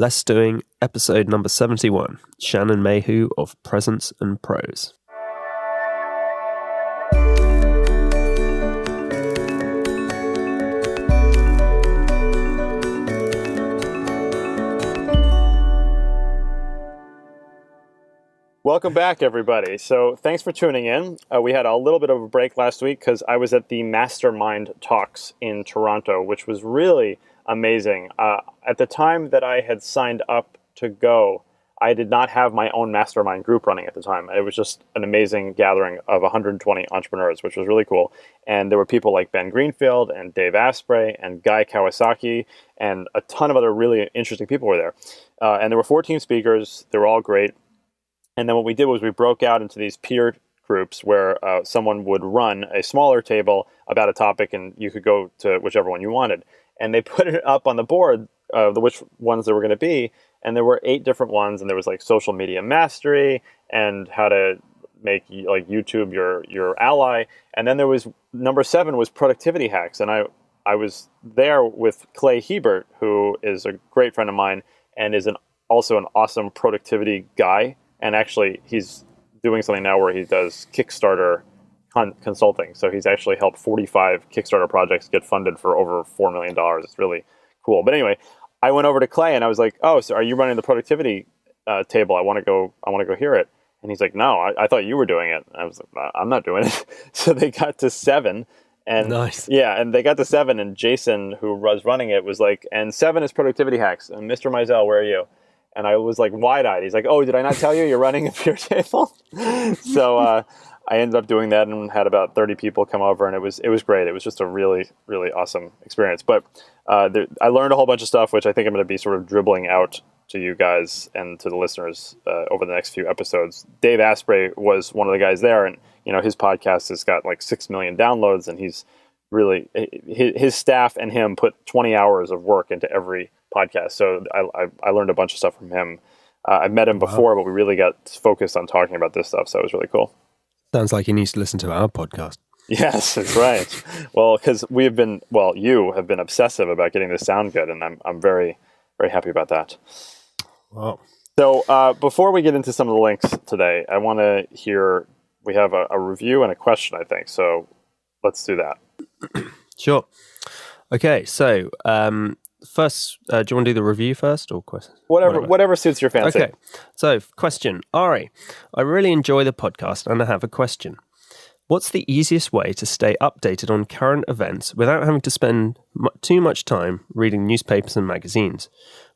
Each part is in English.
Less Doing, episode number 71, Shannon Mayhew of Presence and Prose. Welcome back, everybody. So thanks for tuning in. We had a little bit of a break last week because I was at the Mastermind Talks in Toronto, which was really amazing. At the time that I had signed up to go, I did not have my own mastermind group running at the time. It was just an amazing gathering of 120 entrepreneurs, which was really cool. And there were people like Ben Greenfield and Dave Asprey and Guy Kawasaki and a ton of other really interesting people were there. And there were 14 speakers. They were all great. And then what we did was we broke out into these peer groups where someone would run a smaller table about a topic and you could go to whichever one you wanted. And they put it up on the board, which ones there were going to be. And there were 8 different ones. And there was like social media mastery and how to make like YouTube your ally. And then there was number 7 was productivity hacks. And I was there with Clay Hebert, who is a great friend of mine and is also an awesome productivity guy. And actually, he's doing something now where he does Kickstarter consulting. So he's actually helped 45 Kickstarter projects get funded for over $4 million. It's really cool. But anyway, I went over to Clay and I was like, "Oh, so are you running the productivity table? I want to go hear it." And he's like, "No, I thought you were doing it." And I was like, "I'm not doing it." So they got to 7. And nice. Yeah, and they got to 7, and Jason, who was running it, was like, "And 7 is productivity hacks. And Mr. Mizell, where are you?" And I was like wide-eyed. He's like, "Oh, did I not tell you you're running a peer table?" So I ended up doing that and had about 30 people come over, and it was great. It was just a really, really awesome experience. But I learned a whole bunch of stuff, which I think I'm going to be sort of dribbling out to you guys and to the listeners over the next few episodes. Dave Asprey was one of the guys there, and his podcast has got like 6 million downloads, and he's really his staff and him put 20 hours of work into every podcast. So I learned a bunch of stuff from him. I've met him before, but we really got focused on talking about this stuff. So it was really cool. Sounds like he needs to listen to our podcast. Yes, that's right. Well, because you have been obsessive about getting this sound good, and I'm very, very happy about that. Wow. So before we get into some of the links today, I want to hear, we have a review and a question, I think. So let's do that. Sure. Okay, so first, do you want to do the review first or question? Whatever suits your fancy. Okay, so question. Ari, I really enjoy the podcast and I have a question. What's the easiest way to stay updated on current events without having to spend too much time reading newspapers and magazines,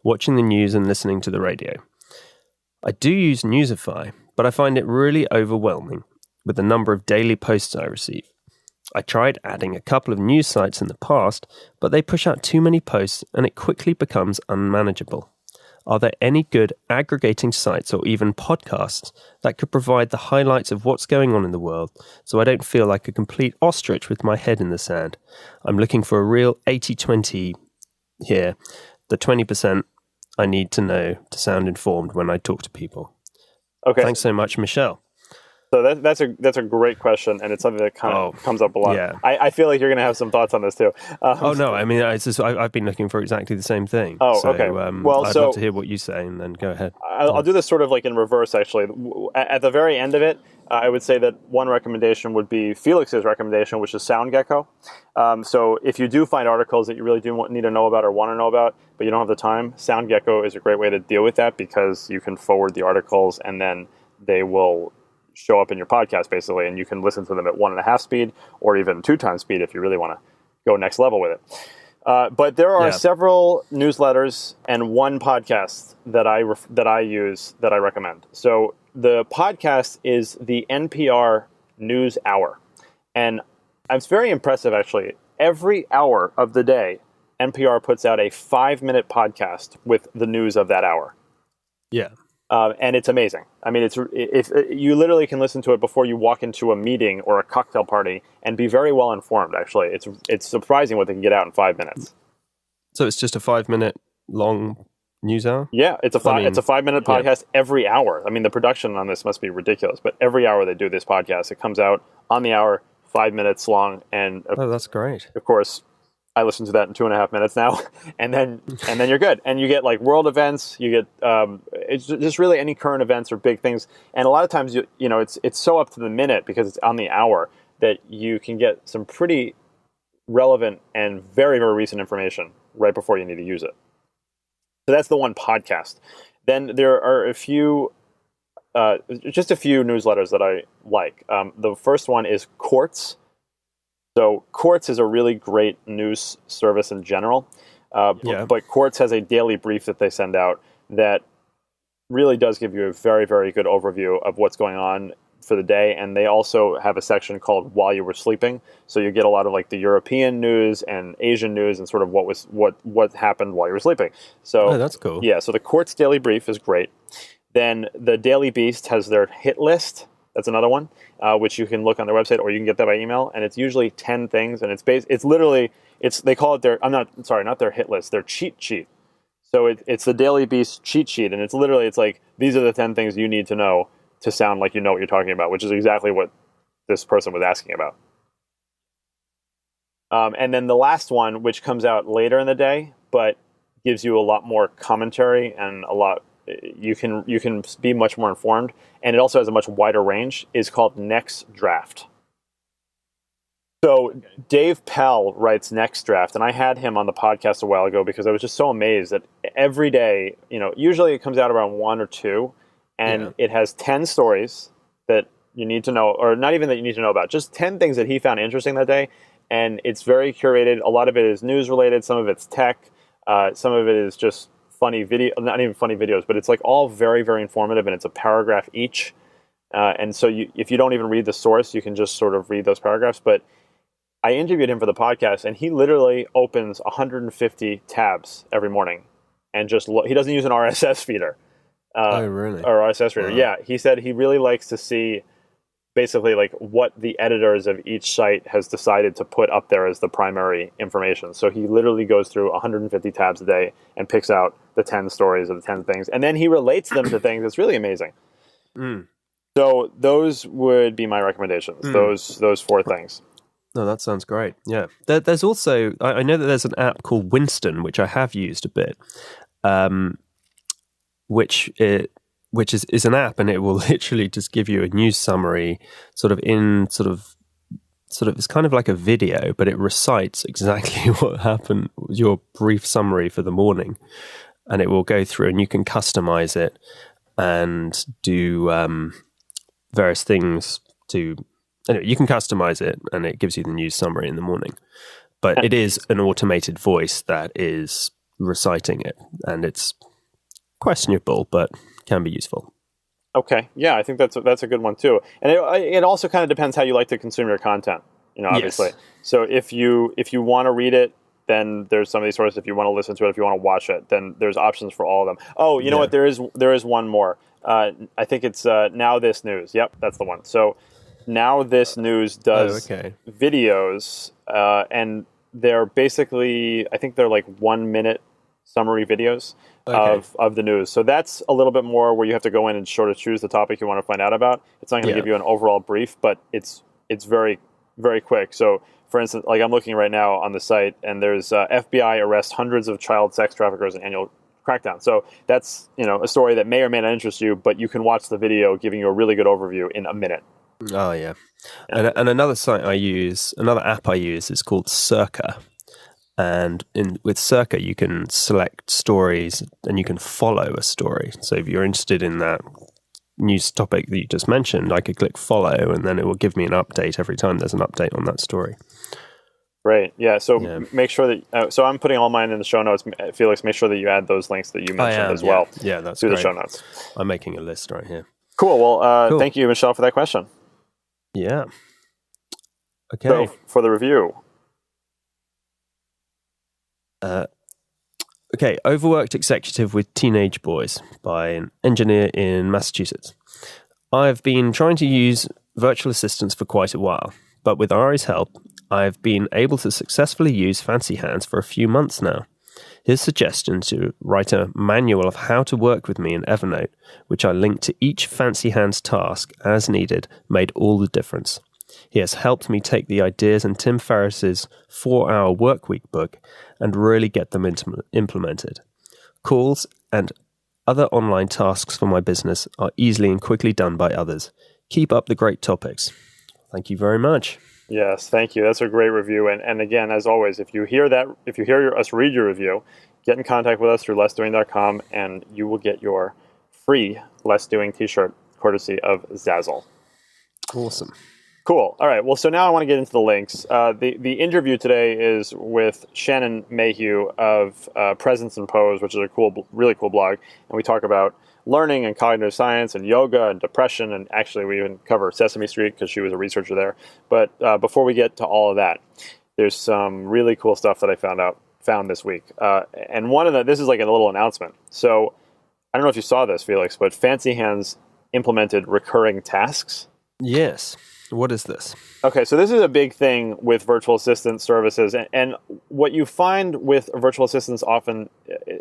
watching the news and listening to the radio? I do use Newsify, but I find it really overwhelming with the number of daily posts I receive. I tried adding a couple of news sites in the past, but they push out too many posts and it quickly becomes unmanageable. Are there any good aggregating sites or even podcasts that could provide the highlights of what's going on in the world so I don't feel like a complete ostrich with my head in the sand? I'm looking for a real 80-20 here, the 20% I need to know to sound informed when I talk to people. Okay. Thanks so much, Michelle. So that's a great question, and it's something that kind of comes up a lot. Yeah. I feel like you're going to have some thoughts on this too. No, I mean, I've been looking for exactly the same thing. Okay. I'd love to hear what you say, and then go ahead. I'll do this sort of like in reverse, actually. At the very end of it, I would say that one recommendation would be Felix's recommendation, which is SoundGecko. So if you do find articles that you really do need to know about or want to know about, but you don't have the time, SoundGecko is a great way to deal with that because you can forward the articles, and then they will show up in your podcast basically, and you can listen to them at 1.5 speed or even 2 times speed if you really want to go next level with it. But there are several newsletters and one podcast that I use that I recommend. So the podcast is the NPR News Hour, and it's very impressive actually. Every hour of the day, NPR puts out a 5-minute podcast with the news of that hour. Yeah. And it's amazing. I mean, if you literally can listen to it before you walk into a meeting or a cocktail party and be very well informed. Actually, it's surprising what they can get out in 5 minutes. So it's just a 5-minute long news hour. Yeah, it's a 5-minute podcast every hour. I mean, the production on this must be ridiculous. But every hour they do this podcast, it comes out on the hour, 5 minutes long, and that's great. Of course, I listen to that in 2.5 minutes now, and then you're good. And you get like world events. You get it's just really any current events or big things. And a lot of times, you know, it's so up to the minute because it's on the hour that you can get some pretty relevant and very, very recent information right before you need to use it. So that's the one podcast. Then there are just a few newsletters that I like. The first one is Quartz. So Quartz is a really great news service in general, but Quartz has a daily brief that they send out that really does give you a very, very good overview of what's going on for the day. And they also have a section called While You Were Sleeping. So you get a lot of like the European news and Asian news and sort of what happened while you were sleeping. So that's cool. Yeah, so the Quartz daily brief is great. Then the Daily Beast has their hit list. That's another one, which you can look on their website or you can get that by email. And it's usually 10 things. And they call it not their hit list, their cheat sheet. So it's the Daily Beast cheat sheet. And it's like, these are the 10 things you need to know to sound like you know what you're talking about, which is exactly what this person was asking about. And then the last one, which comes out later in the day, but gives you a lot more commentary and you can be much more informed, and it also has a much wider range, is called Next Draft. So Dave Pell writes Next Draft, and I had him on the podcast a while ago because I was just so amazed that every day, you know, usually it comes out around 1 or 2, and it has 10 stories that you need to know, or not even that you need to know about, just 10 things that he found interesting that day, and it's very curated. A lot of it is news related, some of it's tech, some of it is just funny video, not even funny videos, but it's like all very, very informative, and it's a paragraph each. And so if you don't even read the source, you can just sort of read those paragraphs. But I interviewed him for the podcast, and he literally opens 150 tabs every morning, and he doesn't use an RSS feeder. Oh, really? Or RSS reader. Wow. Yeah, he said he really likes to see basically like what the editors of each site has decided to put up there as the primary information. So he literally goes through 150 tabs a day and picks out the 10 stories of the 10 things. And then he relates them to things. It's really amazing. So those would be my recommendations, those 4 things. No, that sounds great. Yeah. There's also, I know that there's an app called Winston, which I have used a bit, which is an app, and it will literally just give you a news summary sort of it's kind of like a video, but it recites exactly what happened, your brief summary for the morning, and it will go through, and you can customize it and do various things anyway, you can customize it, and it gives you the news summary in the morning, but it is an automated voice that is reciting it, and it's questionable, but can be useful. Okay, yeah, I think that's a good one too, and it also kind of depends how you like to consume your content. You know, obviously. Yes. So if you want to read it, then there's some of these sources. If you want to listen to it, if you want to watch it, then there's options for all of them. Oh, you know what? There is one more. I think it's Now This News. Yep, that's the one. So Now This News does videos, and they're basically, I think they're like 1 minute summary videos of the news. So that's a little bit more where you have to go in and sort of choose the topic you want to find out about. It's not going to give you an overall brief, but it's very, very quick. So for instance, like I'm looking right now on the site, and there's FBI arrests hundreds of child sex traffickers in annual crackdown. So that's, you know, a story that may or may not interest you, but you can watch the video giving you a really good overview in a minute. Oh yeah. And another app I use is called Circa. And with Circa, you can select stories and you can follow a story. So if you're interested in that news topic that you just mentioned, I could click follow, and then it will give me an update every time there's an update on that story. Right. Yeah. So make sure that. So I'm putting all mine in the show notes. Felix, make sure that you add those links that you mentioned as well. Yeah, that's to great. The show notes. I'm making a list right here. Cool. Well, Thank you, Michelle, for that question. Yeah. Okay. So for the review. Okay, Overworked Executive with Teenage Boys by an engineer in Massachusetts. I've been trying to use virtual assistants for quite a while, but with Ari's help, I've been able to successfully use Fancy Hands for a few months now. His suggestion to write a manual of how to work with me in Evernote, which I linked to each Fancy Hands task as needed, made all the difference. He has helped me take the ideas in Tim Ferriss's 4-Hour Workweek book and really get them implemented. Calls and other online tasks for my business are easily and quickly done by others. Keep up the great topics. Thank you very much. Yes, thank you. That's a great review. And again, as always, if you hear us read your review, get in contact with us through lessdoing.com and you will get your free Less Doing t-shirt courtesy of Zazzle. Awesome. Cool. All right. Well, so now I want to get into the links. The interview today is with Shannon Mayhew of Presence and Pose, which is a really cool blog. And we talk about learning and cognitive science and yoga and depression. And actually, we even cover Sesame Street because she was a researcher there. But before we get to all of that, there's some really cool stuff that I found this week. And one of this is like a little announcement. So I don't know if you saw this, Felix, but Fancy Hands implemented recurring tasks. Yes. What is this? Okay, so this is a big thing with virtual assistant services. And what you find with virtual assistants often,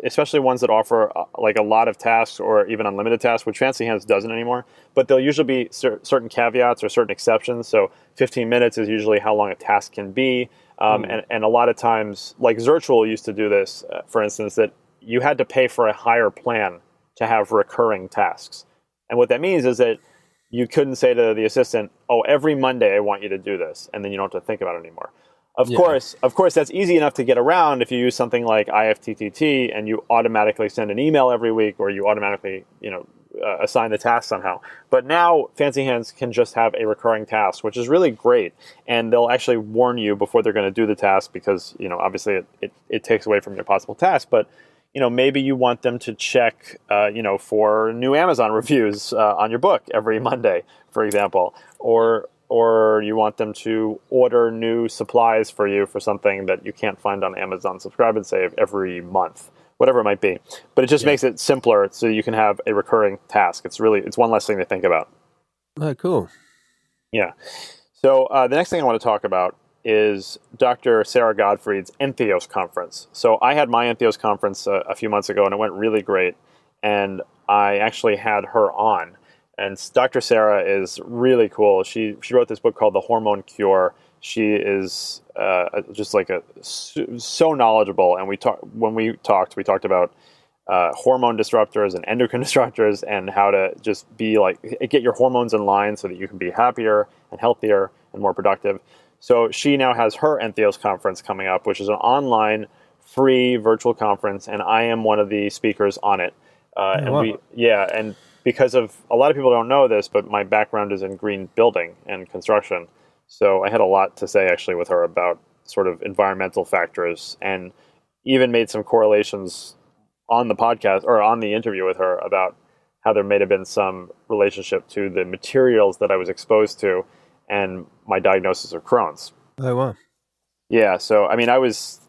especially ones that offer like a lot of tasks or even unlimited tasks, which Fancy Hands doesn't anymore, but there'll usually be certain caveats or certain exceptions. So 15 minutes is usually how long a task can be. And a lot of times, like Zirtual used to do this, for instance, that you had to pay for a higher plan to have recurring tasks. And what that means is that you couldn't say to the assistant, oh, every Monday I want you to do this, and then you don't have to think about it anymore. Of course, that's easy enough to get around if you use something like IFTTT and you automatically send an email every week or you automatically, assign the task somehow. But now Fancy Hands can just have a recurring task, which is really great. And they'll actually warn you before they're going to do the task because, obviously it takes away from your possible task. But maybe you want them to check, for new Amazon reviews on your book every Monday, for example, or you want them to order new supplies for you for something that you can't find on Amazon Subscribe and Save every month, whatever it might be. But it just makes it simpler so you can have a recurring task. It's one less thing to think about. Oh, cool. Yeah. So the next thing I want to talk about is Dr. Sarah Gottfried's Entheos conference. So I had my Entheos conference a few months ago, and it went really great. And I actually had her on. And Dr. Sarah is really cool. She wrote this book called The Hormone Cure. She is just like so knowledgeable. And when we talked about hormone disruptors and endocrine disruptors and how to just get your hormones in line so that you can be happier and healthier and more productive. So she now has her Entheos conference coming up, which is an online, free virtual conference, and I am one of the speakers on it. And because of a lot of people don't know this, but my background is in green building and construction, so I had a lot to say actually with her about sort of environmental factors, and even made some correlations on the podcast or on the interview with her about how there may have been some relationship to the materials that I was exposed to and my diagnosis of Crohn's. Oh, wow. Yeah, so I mean, I was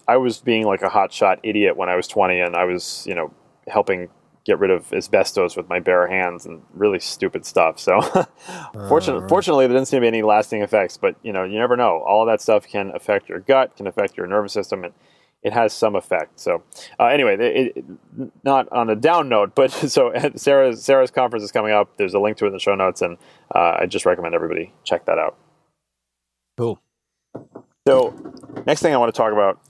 being like a hotshot idiot when I was 20, and I was, helping get rid of asbestos with my bare hands and really stupid stuff. So fortunately, there didn't seem to be any lasting effects, but you never know. All of that stuff can affect your gut, can affect your nervous system, and it has some effect. So anyway, not on a down note, but so Sarah's conference is coming up. There's a link to it in the show notes, and I just recommend everybody check that out. Cool. So next thing I want to talk about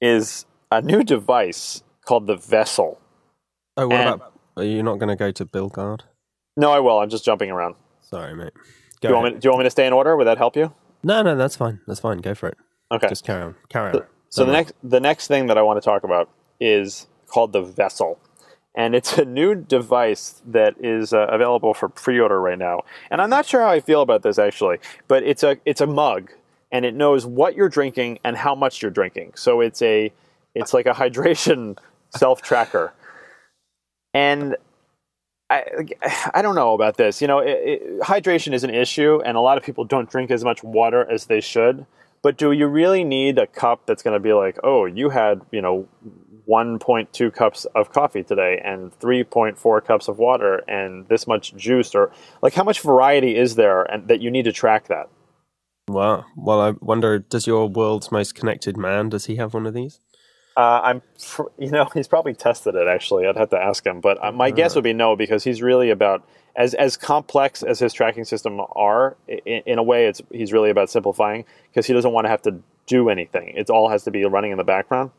is a new device called the Vessel. Oh, are you not going to go to Bill Guard? No, I will. I'm just jumping around. Sorry, mate. Do you want me to stay in order? Would that help you? No, that's fine. That's fine. Go for it. Okay. Just carry on. So the next thing that I want to talk about is called the Vessel. And it's a new device that is available for pre-order right now. And I'm not sure how I feel about this actually, but it's a mug, and it knows what you're drinking and how much you're drinking. So it's like a hydration self-tracker. And I don't know about this. Hydration is an issue, and a lot of people don't drink as much water as they should. But do you really need a cup that's going to be like, oh, you had 1.2 cups of coffee today and 3.4 cups of water and this much juice? Or like, how much variety is there and that you need to track that? Wow. Well, I wonder, does your world's most connected man, does he have one of these? He's probably tested it. Actually, I'd have to ask him, but my guess would be no, because he's really about as complex as his tracking system are. In a way, he's really about simplifying, because he doesn't want to have to do anything. It all has to be running in the background.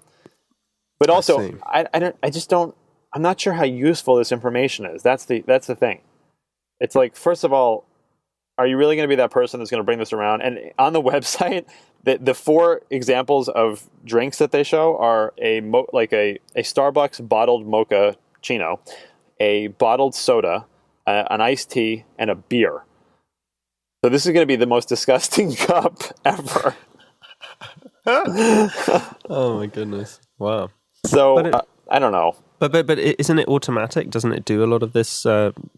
But also, I'm not sure how useful this information is. That's the thing. It's like, first of all, are you really going to be that person that's going to bring this around? And on the website, the 4 examples of drinks that they show are a Starbucks bottled mochaccino, a bottled soda, an iced tea, and a beer. So this is going to be the most disgusting cup ever. Oh my goodness! Wow. So I don't know. But isn't it automatic? Doesn't it do a lot of this,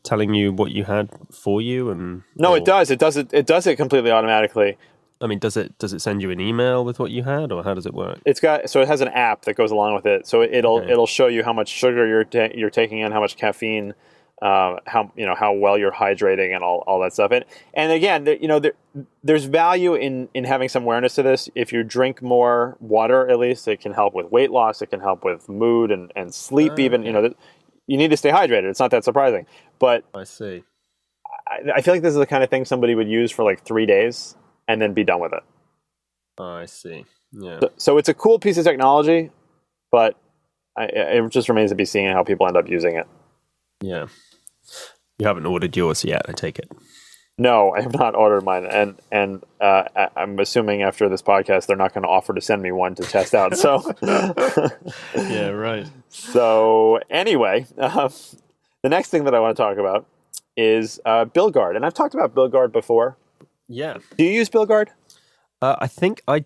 telling you what you had for you? No, it does. It does it completely automatically. I mean, does it send you an email with what you had, or how does it work? It has an app that goes along with it. So it'll show you how much sugar you're taking in, how much caffeine, how well you're hydrating, and all that stuff. And again, there's value in having some awareness to this. If you drink more water, at least, it can help with weight loss. It can help with mood and sleep. Even you need to stay hydrated. It's not that surprising. But I see. I feel like this is the kind of thing somebody would use for like 3 days and then be done with it. I see. Yeah. So it's a cool piece of technology, but it just remains to be seen how people end up using it. Yeah. You haven't ordered yours yet, I take it. No, I have not ordered mine, and I'm assuming after this podcast they're not going to offer to send me one to test out. So, yeah, right. So anyway, the next thing that I want to talk about is BillGuard, and I've talked about BillGuard before. Yeah. Do you use BillGuard? I think I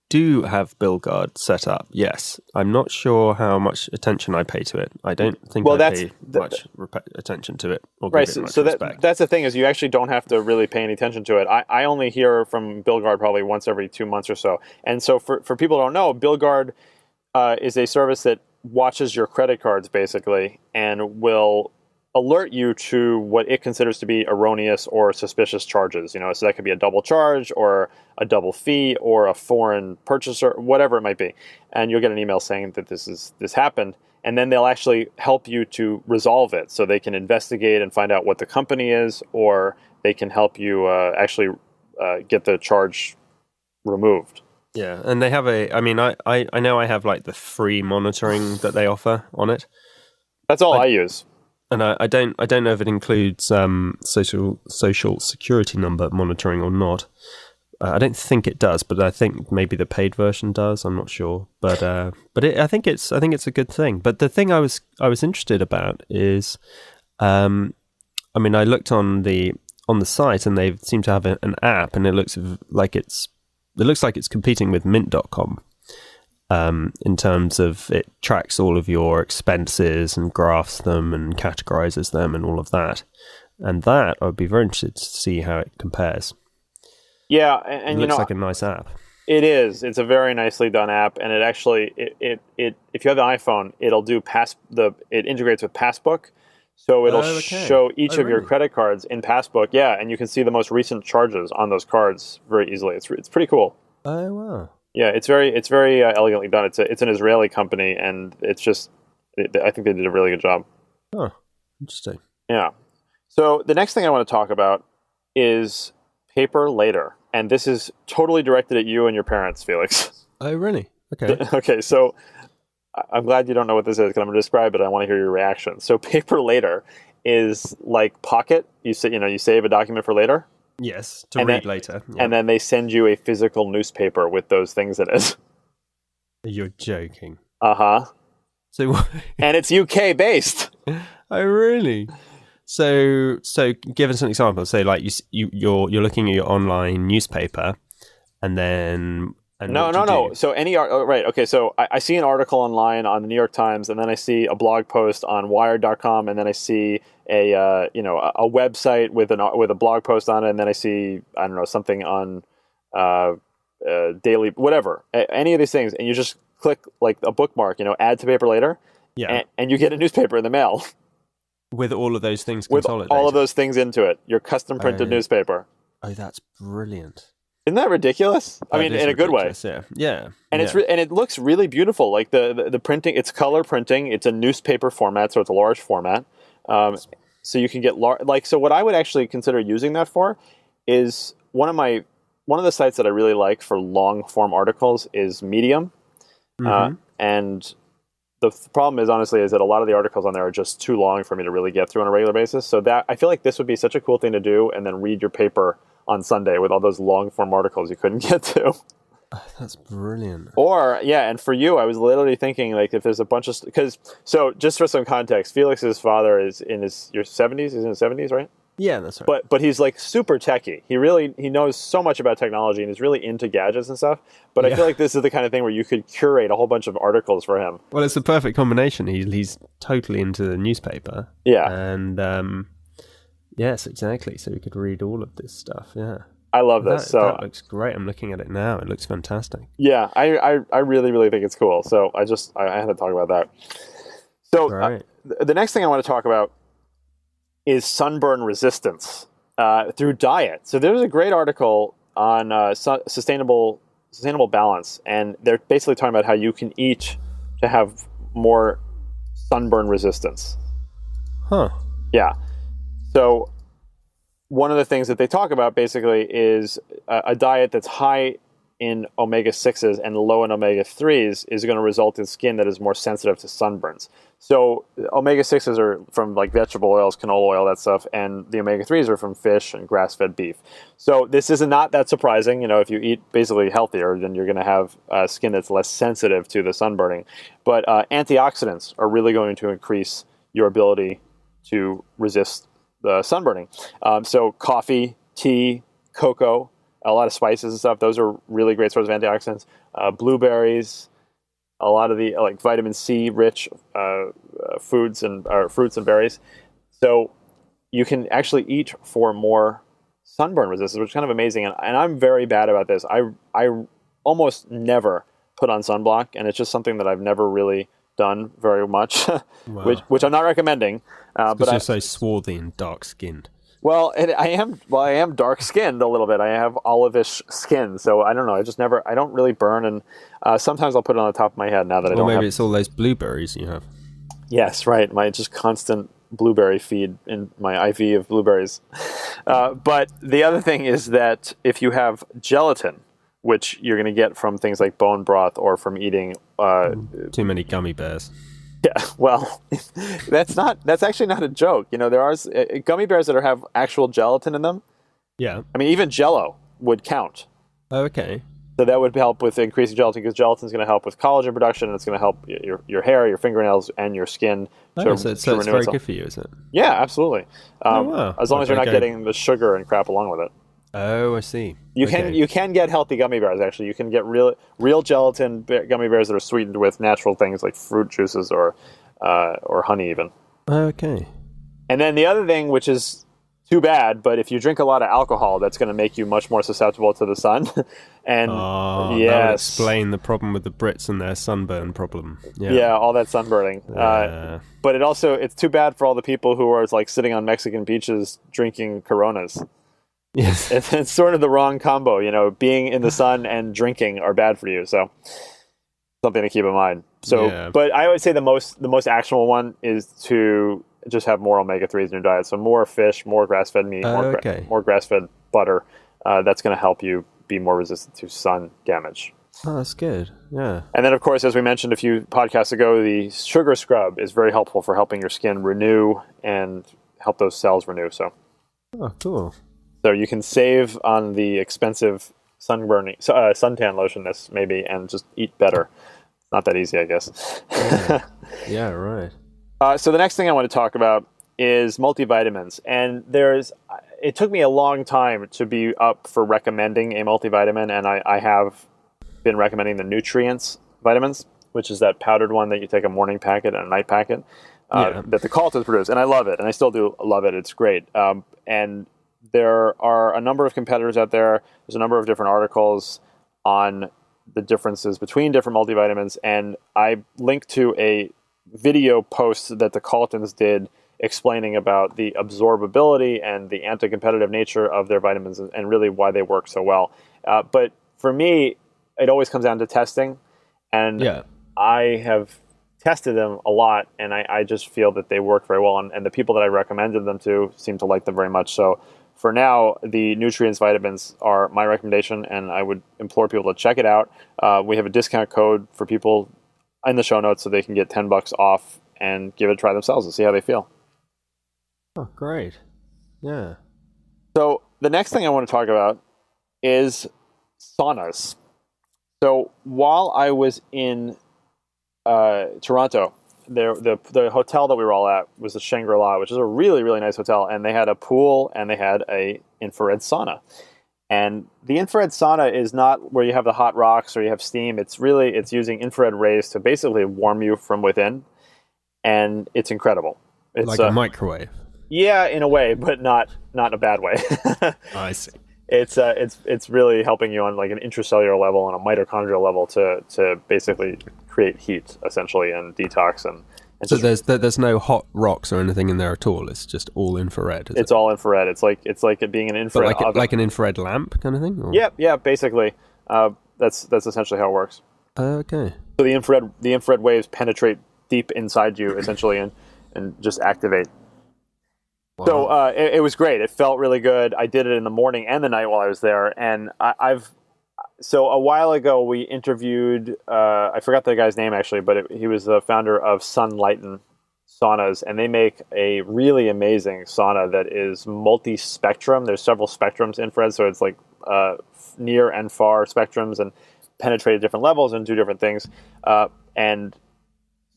do have BillGuard set up. Yes, I'm not sure how much attention I pay to it. I don't think I pay much attention to it. Or right. Give it much so respect. That's the thing, is you actually don't have to really pay any attention to it. I only hear from BillGuard probably once every 2 months or so. And so for people who don't know, BillGuard is a service that watches your credit cards basically and will alert you to what it considers to be erroneous or suspicious charges. So that could be a double charge or a double fee or a foreign purchaser, whatever it might be. And you'll get an email saying that this happened, and then they'll actually help you to resolve it. So they can investigate and find out what the company is, or they can help you actually get the charge removed. Yeah, and they have I know I have like the free monitoring that they offer on it. That's all I use. And I don't know if it includes social security number monitoring or not. I don't think it does, but I think maybe the paid version does. I'm not sure, but I think it's a good thing. But the thing I was interested about is, I looked on the site and they seem to have an app, and it looks like it's competing with Mint.com. In terms of it tracks all of your expenses and graphs them and categorizes them and all of that. And that, I would be very interested to see how it compares. Yeah, and it looks like a nice app. It is. It's a very nicely done app, and it actually it if you have the iPhone, it integrates with Passbook, so it'll show each of your credit cards in Passbook. Yeah, and you can see the most recent charges on those cards very easily. It's pretty cool. Oh wow. Yeah, it's very elegantly done. It's an Israeli company, and I think they did a really good job. Oh, interesting. Yeah. So the next thing I want to talk about is PaperLater, and this is totally directed at you and your parents, Felix. Oh, really? Okay. Okay, so I'm glad you don't know what this is, because I'm going to describe it. I want to hear your reaction. So PaperLater is like Pocket. You save a document for later. Yes, to read later. Yeah. And then they send you a physical newspaper with those things in it. You're joking. Uh-huh. So, and it's UK based. Oh, really? So give us an example. Say like you're looking at your online newspaper, and then no. So right. Okay. So I see an article online on the New York Times, and then I see a blog post on Wired.com, and then I see a website with a blog post on it, and then I see something on Daily whatever, any of these things, and you just click like a bookmark, add to PaperLater, and you get a newspaper in the mail with all of those things consolidated. With all of those things into it, your custom printed newspaper. Oh, that's brilliant. Isn't that ridiculous? I mean, in a good way. Yeah. And and it looks really beautiful. Like the printing, it's color printing. It's a newspaper format, so it's a large format. So you can get so what I would actually consider using that for is one of the sites that I really like for long form articles is Medium. And the problem is, honestly, is that a lot of the articles on there are just too long for me to really get through on a regular basis. So that I feel like this would be such a cool thing to do, and then read your paper on Sunday with all those long form articles you couldn't get to. That's brilliant. Or, yeah, and for you, I was literally thinking, like, if there's a bunch of... So, just for some context, Felix's father is in his 70s. He's in his 70s, right? Yeah, that's right. But he's, like, super techie. He knows so much about technology and is really into gadgets and stuff. But I feel like this is the kind of thing where you could curate a whole bunch of articles for him. Well, it's a perfect combination. He's totally into the newspaper. Yeah. And, yes, exactly. So we could read all of this stuff, yeah. I love this. That looks great. I'm looking at it now. It looks fantastic. Yeah, I really, really think it's cool. So I had to talk about that. So the next thing I want to talk about is sunburn resistance through diet. So there's a great article on sustainable balance, and they're basically talking about how you can eat to have more sunburn resistance. Huh. Yeah. So one of the things that they talk about basically is a diet that's high in omega-6s and low in omega-3s is going to result in skin that is more sensitive to sunburns. So omega-6s are from like vegetable oils, canola oil, that stuff, and the omega-3s are from fish and grass-fed beef. So this is not that surprising. If you eat basically healthier, then you're going to have skin that's less sensitive to the sunburning. But antioxidants are really going to increase your ability to resist the sunburning. So coffee, tea, cocoa, a lot of spices and stuff, those are really great sources of antioxidants. Blueberries, a lot of the like vitamin C rich fruits and berries. So you can actually eat for more sunburn resistance, which is kind of amazing. And I'm very bad about this. I almost never put on sunblock, and it's just something that I've never really done very much, wow. which I'm not recommending. But you're so swarthy and dark-skinned. Well, I am dark-skinned a little bit. I have olive-ish skin, so I don't know. I don't really burn, and sometimes I'll put it on the top of my head now that I don't have... Well, maybe it's all those blueberries you have. Yes, right. My just constant blueberry feed in my IV of blueberries. But the other thing is that if you have gelatin, which you're going to get from things like bone broth or from eating... too many gummy bears. Yeah, well, that's actually not a joke. There are gummy bears that have actual gelatin in them. Yeah. I mean, even Jell-O would count. Oh, okay. So that would help with increasing gelatin, because gelatin is going to help with collagen production, and it's going to help your hair, your fingernails, and your skin. So it's very good for you, is it? Yeah, absolutely. Wow. As long as you're not getting the sugar and crap along with it. Oh, I see. You can get healthy gummy bears, actually. You can get real gelatin gummy bears that are sweetened with natural things like fruit juices or honey even. Okay. And then the other thing, which is too bad, but if you drink a lot of alcohol, that's going to make you much more susceptible to the sun. And that would explain the problem with the Brits and their sunburn problem. Yeah, all that sunburning. But it's too bad for all the people who are like sitting on Mexican beaches drinking Coronas. Yes. It's sort of the wrong combo, being in the sun and drinking are bad for you. So something to keep in mind. So, But I would say the most actionable one is to just have more omega-3s in your diet. So more fish, more grass-fed meat, more grass-fed butter. That's going to help you be more resistant to sun damage. Oh, that's good. Yeah. And then, of course, as we mentioned a few podcasts ago, the sugar scrub is very helpful for helping your skin renew and help those cells renew. So. Oh, cool. So you can save on the expensive suntan lotion, maybe, and just eat better. It's not that easy, I guess. Yeah, right. So the next thing I want to talk about is multivitamins. And it took me a long time to be up for recommending a multivitamin, and I have been recommending the Nutrients vitamins, which is that powdered one that you take a morning packet and a night packet that the Caltons produce. And I love it, and I still do love it. It's great. And there are a number of competitors out there. There's a number of different articles on the differences between different multivitamins, and I linked to a video post that the Caltons did explaining about the absorbability and the anti-competitive nature of their vitamins and really why they work so well. But for me, it always comes down to testing. And I have tested them a lot, and I just feel that they work very well. And the people that I recommended them to seem to like them very much. So for now, the nutrients vitamins are my recommendation, and I would implore people to check it out. We have a discount code for people in the show notes so they can get $10 off and give it a try themselves and see how they feel. Oh, great. Yeah. So the next thing I want to talk about is saunas. So while I was in Toronto, the hotel that we were all at was the Shangri-La, which is a really, really nice hotel, and they had a pool and they had a infrared sauna. And the infrared sauna is not where you have the hot rocks or you have steam. It's using infrared rays to basically warm you from within, and it's incredible. It's like a microwave. Yeah, in a way, but not in a bad way. I see. It's really helping you on like an intracellular level and a mitochondrial level to basically create heat essentially and detox and so there's no hot rocks or anything in there at all. It's just all infrared. It's all infrared. It's like it being an infrared oven. Like an infrared lamp kind of thing. Or? Yeah, basically. That's essentially how it works. Okay. So the infrared waves penetrate deep inside you essentially and just activate. Wow. So it was great. It felt really good. I did it in the morning and the night while I was there. And so a while ago we interviewed, I forgot the guy's name actually, but he was the founder of Sunlighten Saunas, and they make a really amazing sauna that is multi-spectrum. There's several spectrums infrared, so it's like near and far spectrums and penetrate at different levels and do different things. And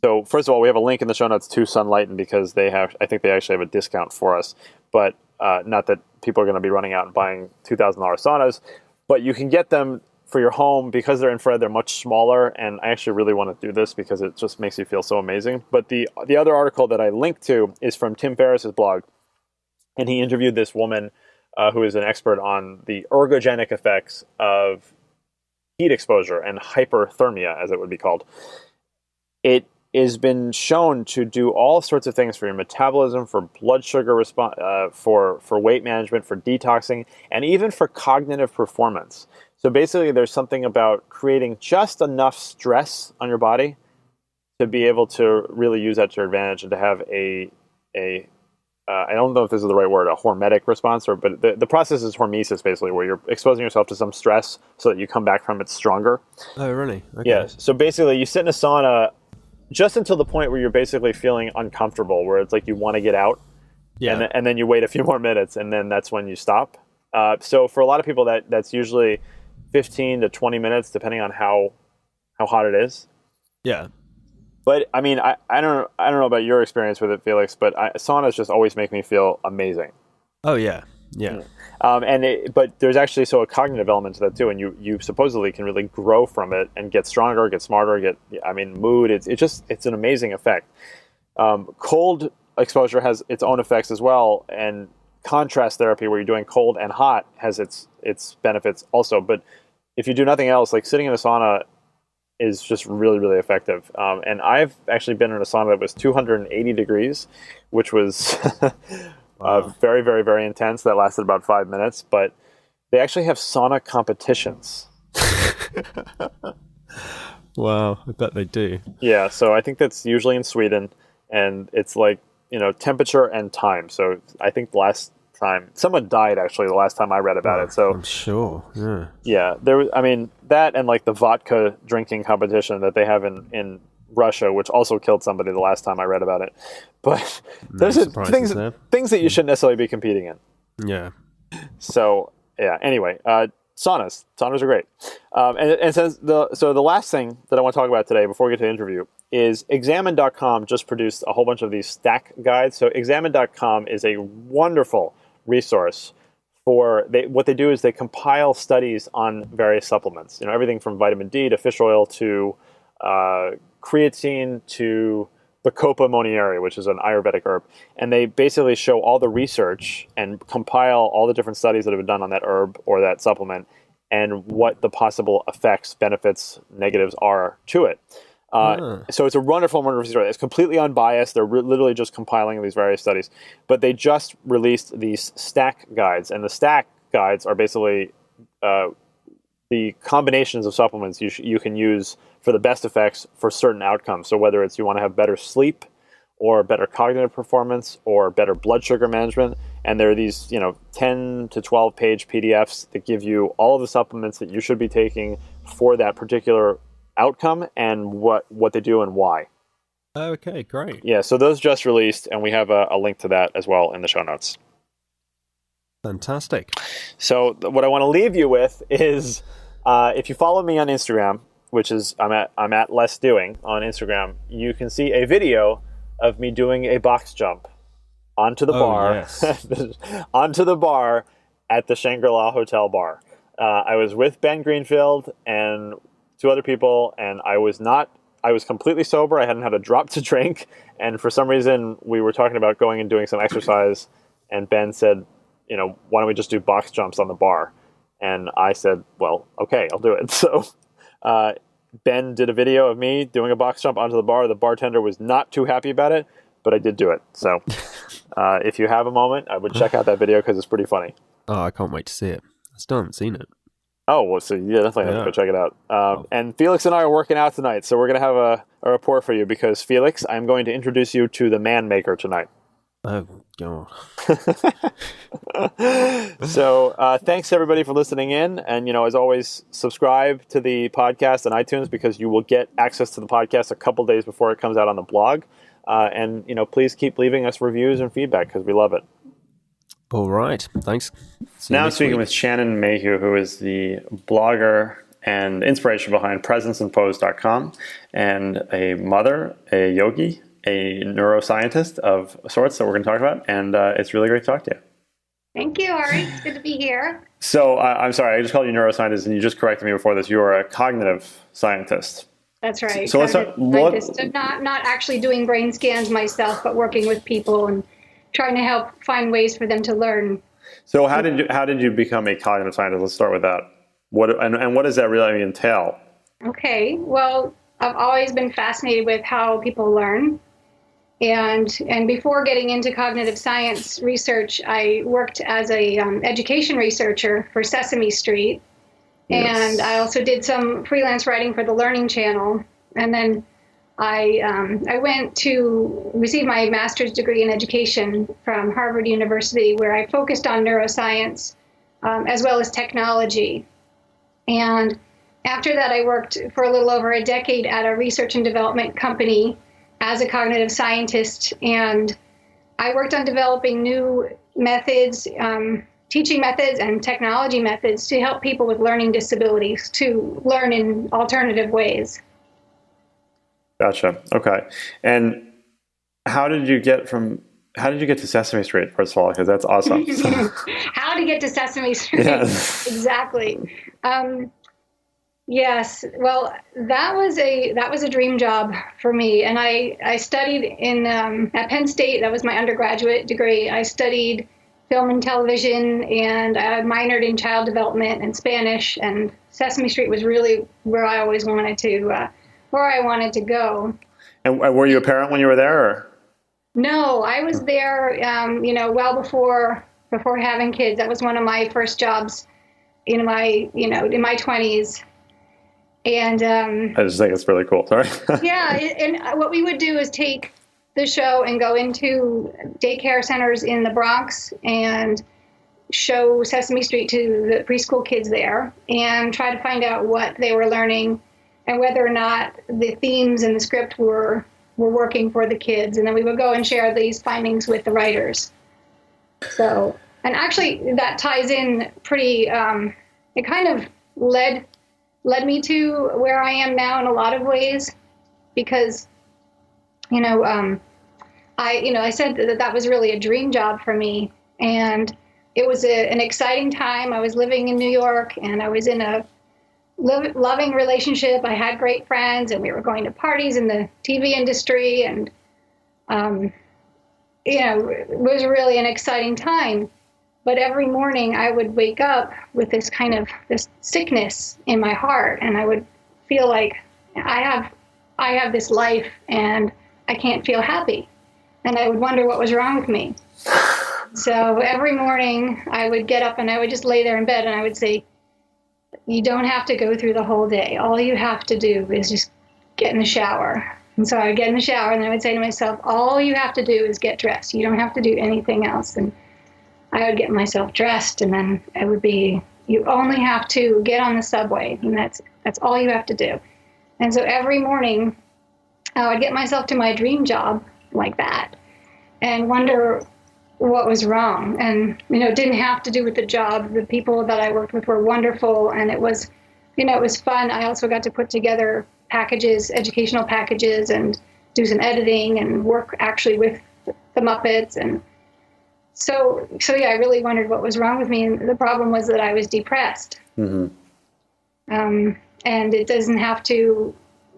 so first of all, we have a link in the show notes to Sunlighten because I think they actually have a discount for us, but not that people are going to be running out and buying $2,000 saunas, but you can get them for your home because they're infrared. They're much smaller, and I actually really want to do this because it just makes you feel so amazing. But the other article that I linked to is from Tim Ferriss's blog, and he interviewed this woman who is an expert on the ergogenic effects of heat exposure and hyperthermia, as it would be called. It has been shown to do all sorts of things for your metabolism, for blood sugar response, for weight management, for detoxing, and even for cognitive performance. So basically, there's something about creating just enough stress on your body to be able to really use that to your advantage and to have I don't know if this is the right word, a hormetic response, but the process is hormesis, basically, where you're exposing yourself to some stress so that you come back from it stronger. Oh, really? Okay. Yeah. So basically, you sit in a sauna just until the point where you're basically feeling uncomfortable, where it's like you want to get out, and then you wait a few more minutes, and then that's when you stop. So for a lot of people, that's usually 15 to 20 minutes, depending on how hot it is. Yeah. But I mean, I don't know about your experience with it, Felix, but saunas just always make me feel amazing. Oh yeah, yeah. But there's actually a cognitive element to that too, and you supposedly can really grow from it and get stronger, get smarter, mood. It's an amazing effect. Cold exposure has its own effects as well, and contrast therapy, where you're doing cold and hot, has its benefits also. But if you do nothing else, like sitting in a sauna is just really, really effective. And I've actually been in a sauna that was 280 degrees, which was very, very, very intense. That lasted about 5 minutes, but they actually have sauna competitions. Wow, I bet they do. Yeah, so I think that's usually in Sweden, and it's like, temperature and time. So I think the last time someone died, actually, the last time I read about it. So I'm sure. Yeah, there was. That and like the vodka drinking competition that they have in Russia, which also killed somebody the last time I read about it. But there's things that you shouldn't necessarily be competing in. Yeah. So yeah. Anyway, saunas are great. And since the last thing that I want to talk about today before we get to the interview is Examine.com just produced a whole bunch of these stack guides. So Examine.com is a wonderful resource for what they do is they compile studies on various supplements. Everything from vitamin D to fish oil to creatine to Bacopa monieri, which is an Ayurvedic herb. And they basically show all the research and compile all the different studies that have been done on that herb or that supplement and what the possible effects, benefits, negatives are to it. So it's a wonderful story. It's completely unbiased. They're literally just compiling these various studies. But they just released these stack guides. And the stack guides are basically the combinations of supplements you can use for the best effects for certain outcomes. So whether it's you want to have better sleep or better cognitive performance or better blood sugar management, and there are these 10 to 12 page PDFs that give you all of the supplements that you should be taking for that particular outcome and what they do and why. Okay, great. Yeah, so those just released, and we have a link to that as well in the show notes. Fantastic. So what I want to leave you with is, if you follow me on Instagram, which is I'm at Less Doing on Instagram, you can see a video of me doing a box jump onto the bar, yes. onto the bar at the Shangri-La Hotel bar. I was with Ben Greenfield and two other people, and I was completely sober. I hadn't had a drop to drink, and for some reason we were talking about going and doing some exercise, and Ben said, why don't we just do box jumps on the bar? And I said, well, okay, I'll do it. So Ben did a video of me doing a box jump onto the bar. The bartender was not too happy about it, but I did do it. So if you have a moment, I would check out that video because it's pretty funny. Oh, I can't wait to see it. I still haven't seen it. Oh, well, so you definitely have to go check it out. And Felix and I are working out tonight, so we're going to have a report for you because, Felix, I'm going to introduce you to the man maker tonight. Oh, God. So thanks, everybody, for listening in. And, as always, subscribe to the podcast on iTunes because you will get access to the podcast a couple days before it comes out on the blog. And, please keep leaving us reviews and feedback because we love it. All right. Thanks. Now I'm speaking with Shannon Mayhew, who is the blogger and inspiration behind presenceandpose.com, and a mother, a yogi, a neuroscientist of sorts that we're going to talk about. And it's really great to talk to you. Thank you, Ari. It's good to be here. So I'm sorry, I just called you neuroscientist, and you just corrected me before this. You are a cognitive scientist. That's right. So let's talk. So not actually doing brain scans myself, but working with people and trying to help find ways for them to learn. So how did you become a cognitive scientist? Let's start with that. What does that really entail? Okay. Well, I've always been fascinated with how people learn. And before getting into cognitive science research, I worked as a education researcher for Sesame Street. Yes. And I also did some freelance writing for the Learning Channel. And then I went to receive my master's degree in education from Harvard University, where I focused on neuroscience as well as technology. And after that, I worked for a little over a decade at a research and development company as a cognitive scientist. And I worked on developing new methods, teaching methods and technology methods to help people with learning disabilities to learn in alternative ways. Gotcha. Okay. And how did you get to Sesame Street, first of all? Because that's awesome. How to get to Sesame Street. Yes. Exactly. Yes. Well, that was a dream job for me. And I studied at Penn State. That was my undergraduate degree. I studied film and television, and I minored in child development and Spanish. And Sesame Street was really where I always wanted to go. And were you a parent when you were there? Or? No, I was there, well before having kids. That was one of my first jobs in my 20s. And I just think it's really cool. Sorry. Yeah, and what we would do is take the show and go into daycare centers in the Bronx and show Sesame Street to the preschool kids there and try to find out what they were learning and whether or not the themes in the script were working for the kids. And then we would go and share these findings with the writers. So, and actually that ties in pretty, it kind of led me to where I am now in a lot of ways, because, I said that was really a dream job for me. And it was an exciting time. I was living in New York, and I was in a loving relationship. I had great friends, and we were going to parties in the TV industry, and it was really an exciting time. But every morning I would wake up with this sickness in my heart, and I would feel like I have this life and I can't feel happy, and I would wonder what was wrong with me. So every morning I would get up and I would just lay there in bed and I would say, you don't have to go through the whole day. All you have to do is just get in the shower. And so I would get in the shower, and then I would say to myself, all you have to do is get dressed. You don't have to do anything else. And I would get myself dressed, and then it would be, you only have to get on the subway, and that's all you have to do. And so every morning, I would get myself to my dream job like that and wonder what was wrong. And, it didn't have to do with the job. The people that I worked with were wonderful, and it was, it was fun. I also got to put together packages, educational packages, and do some editing and work actually with the Muppets. And so yeah, I really wondered what was wrong with me. And the problem was that I was depressed. Mm-hmm. And it doesn't have to,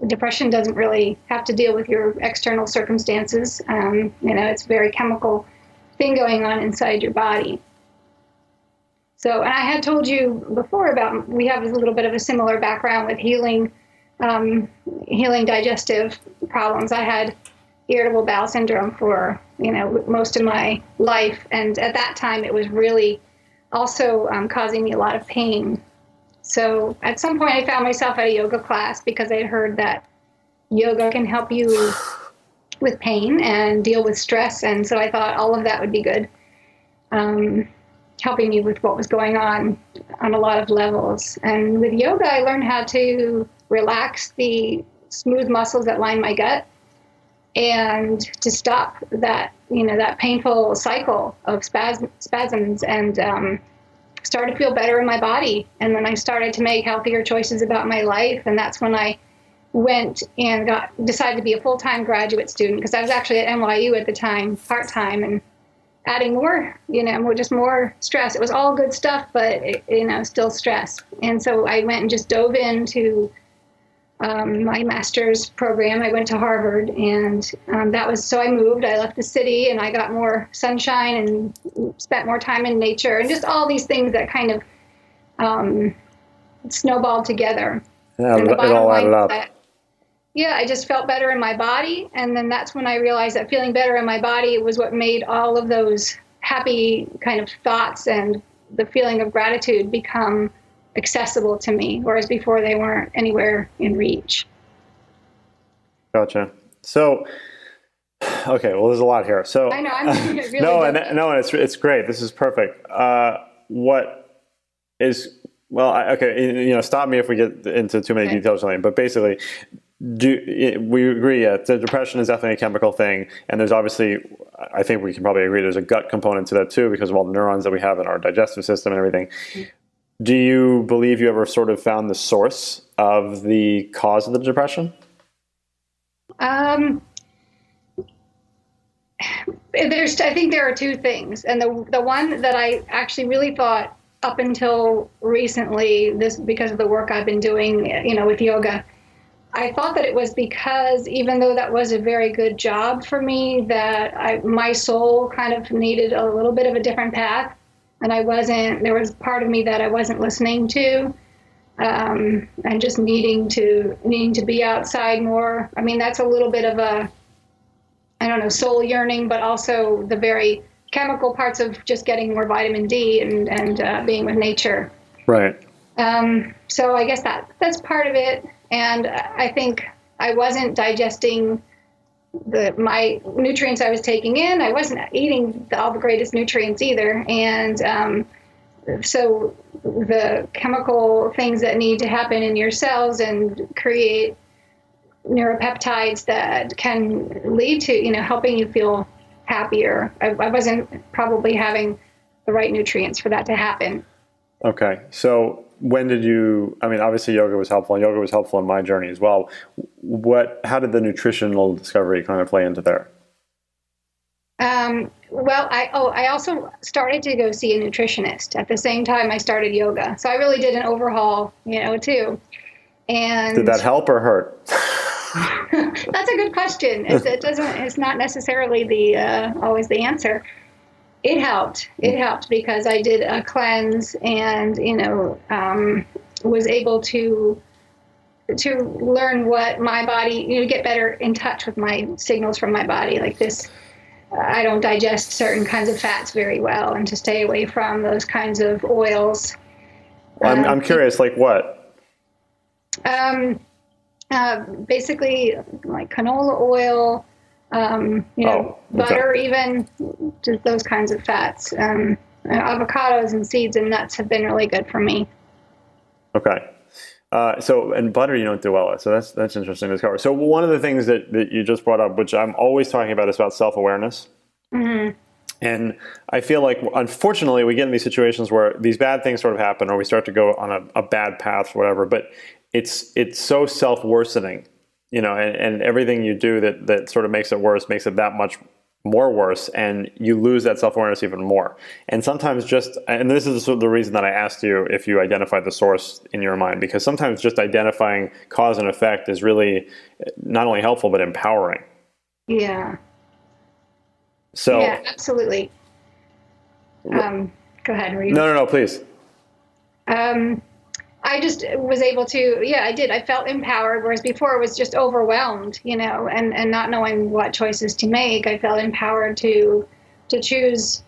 depression doesn't really have to deal with your external circumstances. It's a very chemical thing going on inside your body. So, and I had told you before about, we have a little bit of a similar background with healing digestive problems. I had irritable bowel syndrome for, most of my life. And at that time, it was really also causing me a lot of pain. So at some point, I found myself at a yoga class because I heard that yoga can help you with pain and deal with stress. And so I thought all of that would be good, helping me with what was going on a lot of levels. And with yoga, I learned how to relax the smooth muscles that line my gut and to stop that, that painful cycle of spasms, and started to feel better in my body. And then I started to make healthier choices about my life. And that's when I went and decided to be a full-time graduate student, because I was actually at NYU at the time, part-time, and adding more, just more stress. It was all good stuff, but, still stress. And so I went and just dove into my master's program. I went to Harvard, and so I moved. I left the city, and I got more sunshine and spent more time in nature, and just all these things that kind of snowballed together. Yeah, it all added up. I just felt better in my body. And then that's when I realized that feeling better in my body was what made all of those happy kind of thoughts and the feeling of gratitude become accessible to me, whereas before they weren't anywhere in reach. Gotcha. So, okay, well, there's a lot here. So I know, I'm really it's great. This is perfect. What is, well, stop me if we get into too many details or something, but basically, we agree that depression is definitely a chemical thing, and there's obviously, I think we can probably agree, there's a gut component to that too, because of all the neurons that we have in our digestive system and everything. Do you believe you ever sort of found the source of the cause of the depression? I think there are two things, and the one that I actually really thought up until recently, this because of the work I've been doing, with yoga, I thought that it was because, even though that was a very good job for me, that my soul kind of needed a little bit of a different path, and there was part of me that I wasn't listening to, and just needing to be outside more. I mean, that's a little bit of a, soul yearning, but also the very chemical parts of just getting more vitamin D and being with nature. Right. So I guess that's part of it. And I think I wasn't digesting my nutrients I was taking in. I wasn't eating all the greatest nutrients either. And so the chemical things that need to happen in your cells and create neuropeptides that can lead to, helping you feel happier. I wasn't probably having the right nutrients for that to happen. Okay. So when did you, obviously yoga was helpful, and yoga was helpful in my journey as well. How did the nutritional discovery kind of play into there? Well, I also started to go see a nutritionist at the same time I started yoga. So I really did an overhaul, too. And did that help or hurt? That's a good question. It's not necessarily always the answer. It helped. It helped because I did a cleanse and, was able to learn what my body, get better in touch with my signals from my body. Like this, I don't digest certain kinds of fats very well, and to stay away from those kinds of oils. Well, I'm curious, like what? Basically, like canola oil, butter, even just those kinds of fats. Avocados and seeds and nuts have been really good for me. Okay. And butter you don't do well with, so that's interesting to discover. So one of the things that you just brought up, which I'm always talking about, is about self-awareness. Mm-hmm. And I feel like, unfortunately, we get in these situations where these bad things sort of happen, or we start to go on a bad path or whatever, but it's so self-worsening, and everything you do that sort of makes it worse, makes it that much more worse, and you lose that self-awareness even more. And sometimes and this is the reason that I asked you if you identified the source in your mind, because sometimes just identifying cause and effect is really not only helpful, but empowering. Yeah. So. Yeah, absolutely. Go ahead. No, please. I just was able to, I did. I felt empowered, whereas before it was just overwhelmed, and not knowing what choices to make. I felt empowered to choose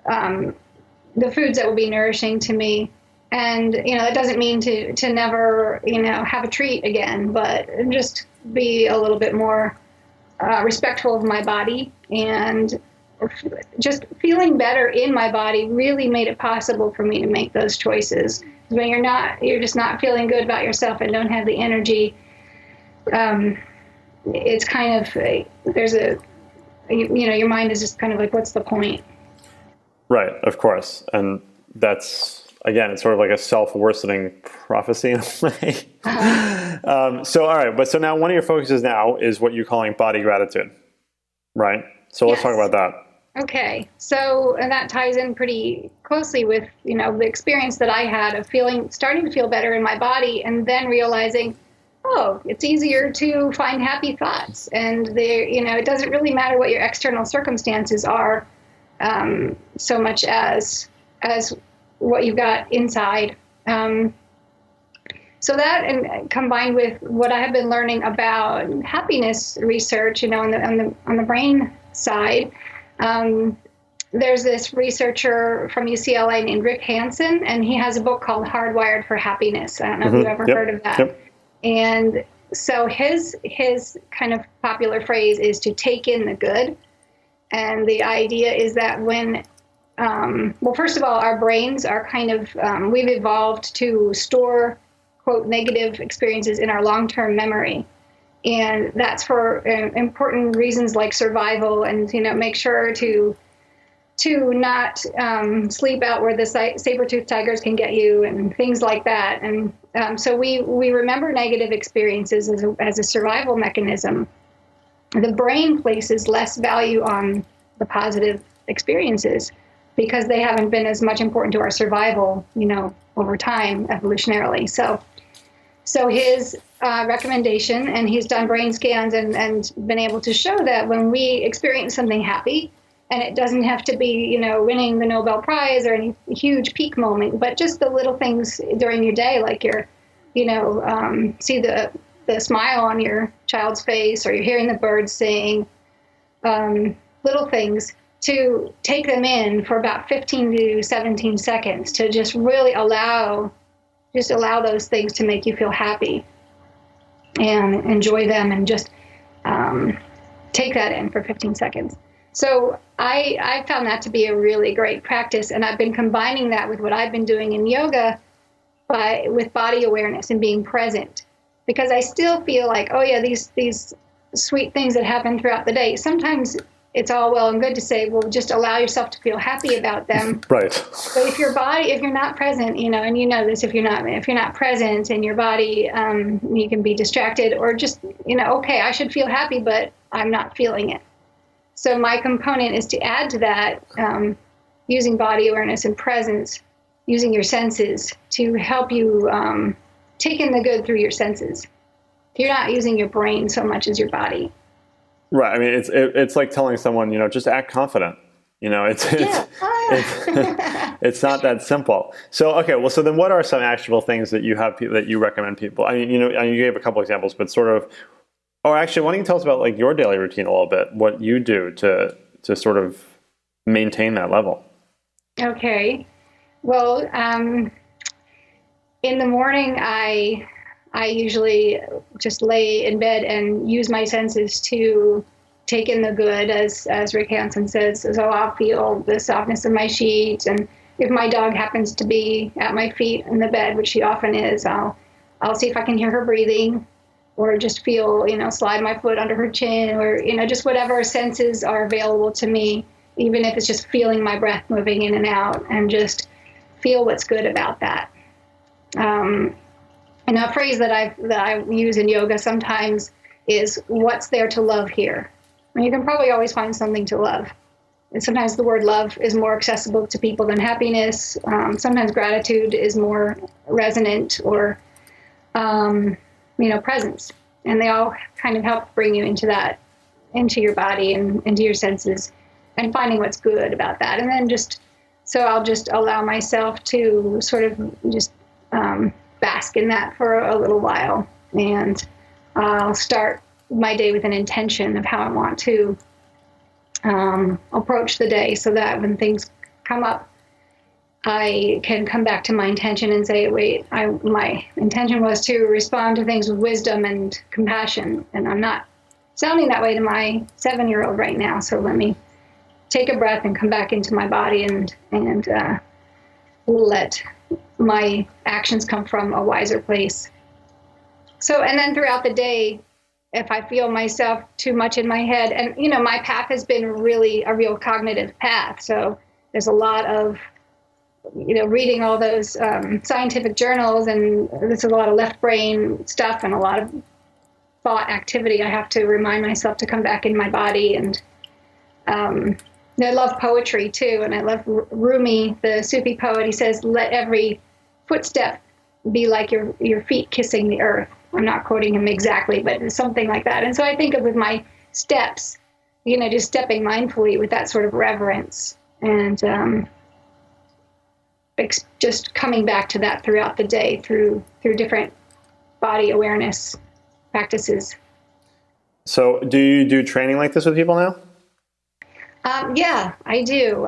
the foods that will be nourishing to me. And, that doesn't mean to never, have a treat again, but just be a little bit more respectful of my body, and just feeling better in my body really made it possible for me to make those choices. When you're just not feeling good about yourself and don't have the energy, it's kind of, your mind is just kind of like, what's the point? Right, of course. And that's, again, it's sort of like a self-worsening prophecy in a way. Uh-huh. So, all right. So now one of your focuses now is what you're calling body gratitude, right? So let's talk about that. Okay. So, and that ties in pretty closely with, the experience that I had of starting to feel better in my body, and then realizing, it's easier to find happy thoughts. And it doesn't really matter what your external circumstances are, so much as what you've got inside. So that, and combined with what I have been learning about happiness research, on the brain side, there's this researcher from UCLA named Rick Hansen, and he has a book called Hardwired for Happiness. I don't know if you've ever heard of that. Yep. And so his kind of popular phrase is to take in the good. And the idea is that when, first of all, our brains are kind of, we've evolved to store, quote, negative experiences in our long-term memory. And that's for important reasons like survival, and, make sure to not sleep out where the saber-toothed tigers can get you and things like that. And so we remember negative experiences as a survival mechanism. The brain places less value on the positive experiences because they haven't been as much important to our survival, over time, evolutionarily. So his recommendation, and he's done brain scans and been able to show that when we experience something happy, and it doesn't have to be, winning the Nobel Prize or any huge peak moment, but just the little things during your day, like you're, see the smile on your child's face, or you're hearing the birds sing, little things, to take them in for about 15 to 17 seconds, to just really allow those things to make you feel happy and enjoy them, and just take that in for 15 seconds. So I found that to be a really great practice, and I've been combining that with what I've been doing in yoga with body awareness and being present, because I still feel like, these sweet things that happen throughout the day, sometimes it's all well and good to say, well, just allow yourself to feel happy about them. Right. But if you're not present, and this, if you're not present in your body, you can be distracted, or just, okay, I should feel happy, but I'm not feeling it. So my component is to add to that, using body awareness and presence, using your senses to help you take in the good through your senses. You're not using your brain so much as your body. Right. I mean, it's like telling someone, just act confident. It's not that simple. So, okay. Well, so then what are some actionable things that you have that you recommend people? I mean, you gave a couple examples, but sort of, or actually, why don't you tell us about like your daily routine a little bit, what you do to sort of maintain that level? Okay. Well, in the morning, I usually just lay in bed and use my senses to take in the good, as Rick Hansen says. So I'll feel the softness of my sheets, and if my dog happens to be at my feet in the bed, which she often is, I'll see if I can hear her breathing, or just feel, slide my foot under her chin, or, just whatever senses are available to me, even if it's just feeling my breath moving in and out, and just feel what's good about that. And a phrase that I use in yoga sometimes is, what's there to love here? And you can probably always find something to love. And sometimes the word love is more accessible to people than happiness. Sometimes gratitude is more resonant, or, presence. And they all kind of help bring you into your body and into your senses, and finding what's good about that. And then so I'll just allow myself to sort of just bask in that for a little while. And I'll start my day with an intention of how I want to approach the day, so that when things come up, I can come back to my intention and say, wait, my intention was to respond to things with wisdom and compassion. And I'm not sounding that way to my 7-year-old right now. So let me take a breath and come back into my body and let my actions come from a wiser place. So, and then throughout the day, if I feel myself too much in my head, and, my path has been really a real cognitive path. So there's a lot of, reading all those scientific journals, and there's a lot of left brain stuff and a lot of thought activity. I have to remind myself to come back in my body. And I love poetry too. And I love Rumi, the Sufi poet. He says, let every footstep be like your feet kissing the earth. I'm not quoting him exactly, but it's something like that. And so I think of with my steps, just stepping mindfully with that sort of reverence, and just coming back to that throughout the day through different body awareness practices. So do you do training like this with people now? Yeah, I do.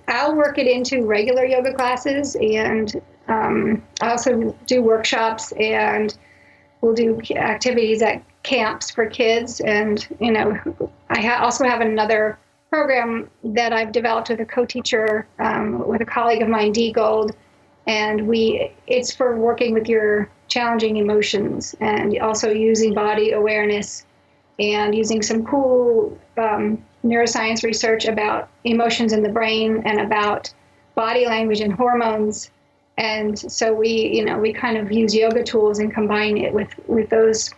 I'll work it into regular yoga classes, and I also do workshops, and we'll do activities at camps for kids. And, I also have another program that I've developed with a co-teacher, with a colleague of mine, Dee Gold. And it's for working with your challenging emotions, and also using body awareness, and using some cool neuroscience research about emotions in the brain and about body language and hormones. And so we kind of use yoga tools and combine it with those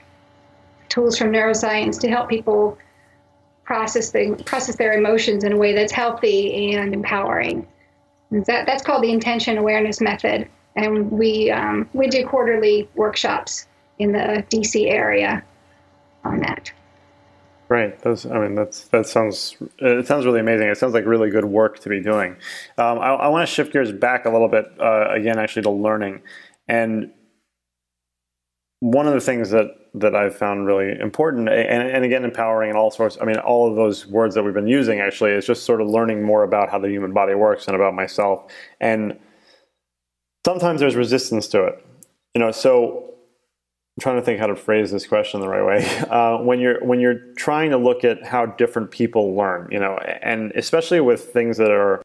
tools from neuroscience to help people process their emotions in a way that's healthy and empowering. And that's called the intention awareness method. And we do quarterly workshops in the DC area on that. Right. That sounds really amazing. It sounds like really good work to be doing. I want to shift gears back a little bit again, actually, to learning. And one of the things that I've found really important, and again, empowering and all sorts, all of those words that we've been using actually, is just sort of learning more about how the human body works and about myself. And sometimes there's resistance to it. So I'm trying to think how to phrase this question the right way. When you're trying to look at how different people learn, and especially with things that are,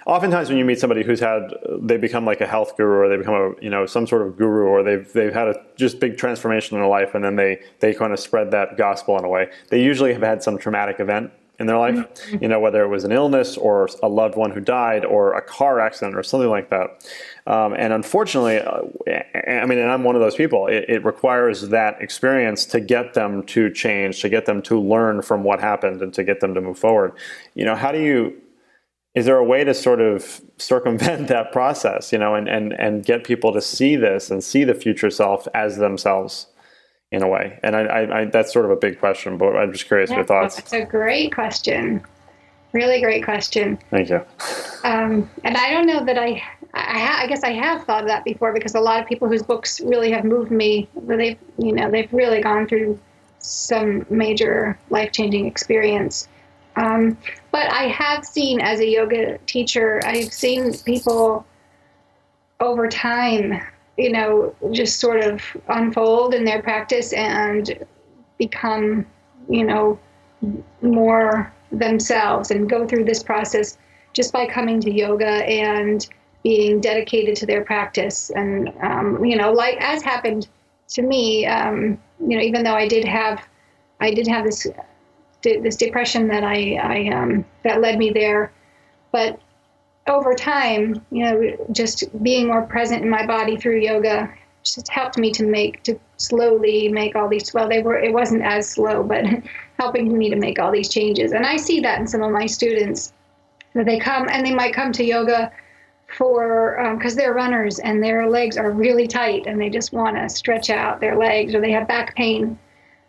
oftentimes when you meet somebody they become like a health guru, or they become some sort of guru, or they've had a just big transformation in their life, and then they kind of spread that gospel in a way. They usually have had some traumatic event in their life, whether it was an illness or a loved one who died or a car accident or something like that. And unfortunately, and I'm one of those people, it requires that experience to get them to change, to get them to learn from what happened, and to get them to move forward. Is there a way to sort of circumvent that process, and get people to see this and see the future self as themselves in a way? And I that's sort of a big question, but I'm just curious your thoughts. It's a great question. Really great question. Thank you. And I don't know that I guess I have thought of that before, because a lot of people whose books really have moved me, they've really gone through some major life-changing experience. But I have seen, as a yoga teacher, I've seen people over time, just sort of unfold in their practice and become, more themselves and go through this process just by coming to yoga and being dedicated to their practice. And, like as happened to me, even though I did have this depression that that led me there, but over time, just being more present in my body through yoga just helped me to slowly make all these, it wasn't as slow, but helping me to make all these changes. And I see that in some of my students, that they come and they might come to yoga for, because they're runners and their legs are really tight and they just want to stretch out their legs, or they have back pain,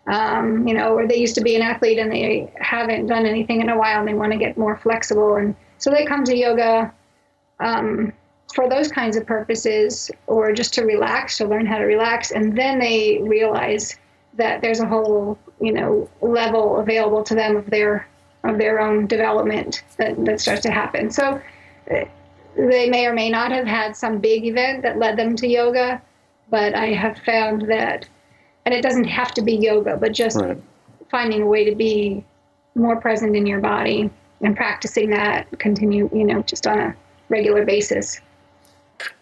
or they used to be an athlete and they haven't done anything in a while and they want to get more flexible. And so they come to yoga for those kinds of purposes, or just to relax, to learn how to relax. And then they realize that there's a whole, level available to them of their own development that starts to happen. So they may or may not have had some big event that led them to yoga, but I have found that, and it doesn't have to be yoga, but just finding a way to be more present in your body and practicing that, continue, just on a regular basis.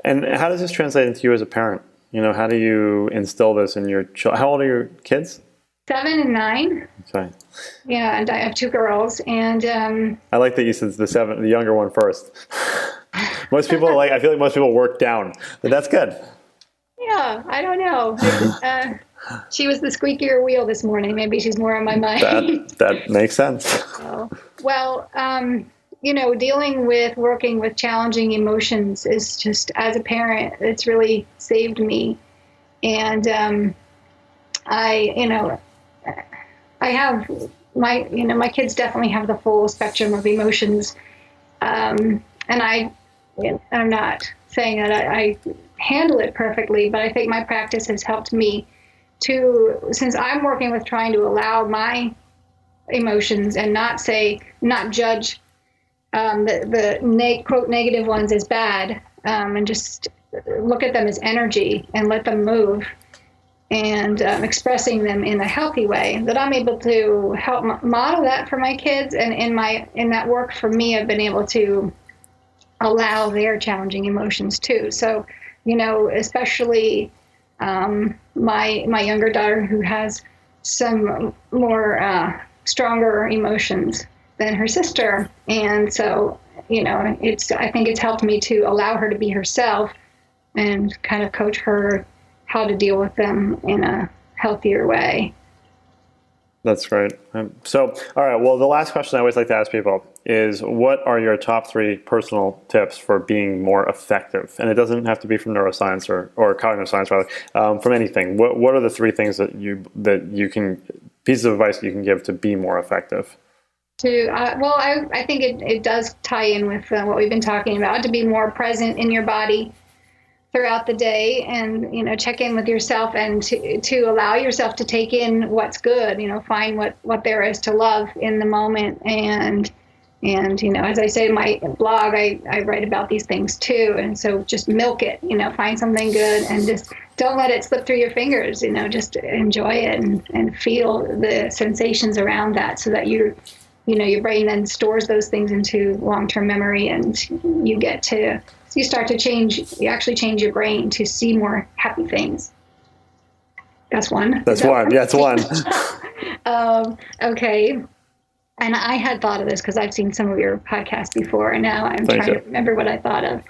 And how does this translate into you as a parent? How do you instill this in your children? How old are your kids? 7 and 9. Okay. Yeah, and I have 2 girls, and I like that you said the younger one first. Most people I feel like most people work down, but that's good. Yeah, I don't know. She was the squeakier wheel this morning. Maybe she's more on my mind. That makes sense. Working with challenging emotions is just, as a parent, it's really saved me. And I have my kids definitely have the full spectrum of emotions. And I'm not saying that I handle it perfectly, but I think my practice has helped me since I'm working with trying to allow my emotions and not judge the quote negative ones as bad, and just look at them as energy and let them move, and expressing them in a healthy way, that I'm able to help model that for my kids. And in that work for me, I've been able to allow their challenging emotions too. So, especially my younger daughter, who has some more stronger emotions than her sister. And so, I think it's helped me to allow her to be herself and kind of coach her how to deal with them in a healthier way. That's great. So, all right. Well, the last question I always like to ask people is, what are your top 3 personal tips for being more effective? And it doesn't have to be from neuroscience or cognitive science, rather, from anything. What are the 3 things that you can, pieces of advice you can give to be more effective? I think it does tie in with what we've been talking about, to be more present in your body throughout the day, and check in with yourself, and to allow yourself to take in what's good, find what there is to love in the moment. And as I say in my blog, I write about these things too, and so just milk it, find something good and just don't let it slip through your fingers, just enjoy it and feel the sensations around that, so that your brain then stores those things into long-term memory, and you actually change your brain to see more happy things. That's one. That's one. Yeah, it's one. Okay. And I had thought of this because I've seen some of your podcasts before, and now I'm trying to remember what I thought of.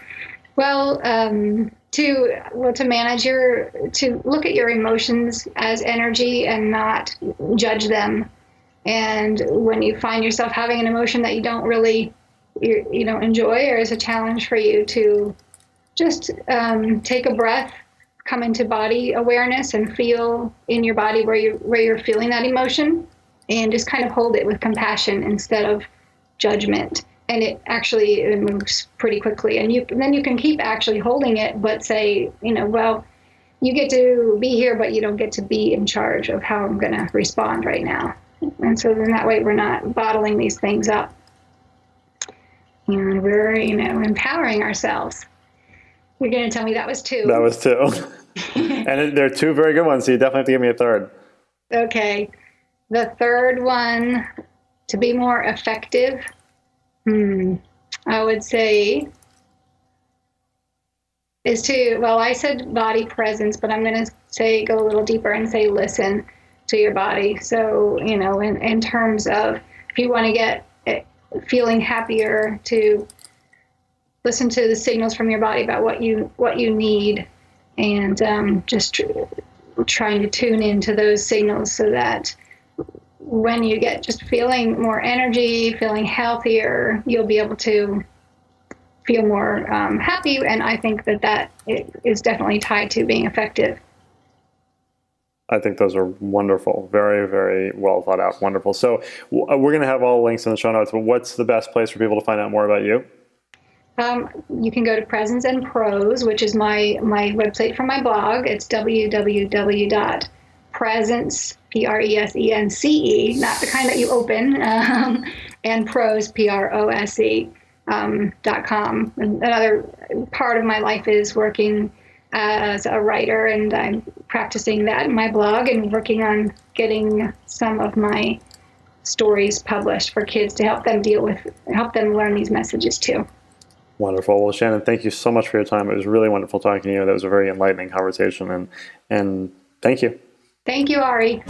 Well, to manage to look at your emotions as energy and not judge them. And when you find yourself having an emotion that you don't really enjoy, or is a challenge for you, to just take a breath, come into body awareness, and feel in your body where you're feeling that emotion, and just kind of hold it with compassion instead of judgment. And it moves pretty quickly, and then you can keep actually holding it, but say, well, you get to be here, but you don't get to be in charge of how I'm going to respond right now. And so then that way we're not bottling these things up, and we're empowering ourselves. You're going to tell me that was 2. That was 2. And there are 2 very good ones, so you definitely have to give me a third. Okay. The third one, to be more effective, I would say is to, well, I said body presence, but I'm going to go a little deeper and say listen to your body. So, in terms of if you want to get feeling happier, to listen to the signals from your body about what you need, and just trying to tune into those signals so that when you get just feeling more energy, feeling healthier, you'll be able to feel more happy. And I think that is definitely tied to being effective. I think those are wonderful. Very, very well thought out. Wonderful. So we're going to have all links in the show notes, but what's the best place for people to find out more about you? You can go to Presence and Prose, which is my website for my blog. It's www.presence, Presence, not the kind that you open, and Prose, Prose.com. Another part of my life is working as a writer, and I'm practicing that in my blog and working on getting some of my stories published for kids to help them learn these messages too. Wonderful. Well, Shannon, thank you so much for your time. It was really wonderful talking to you. That was a very enlightening conversation, and thank you. Thank you, Ari.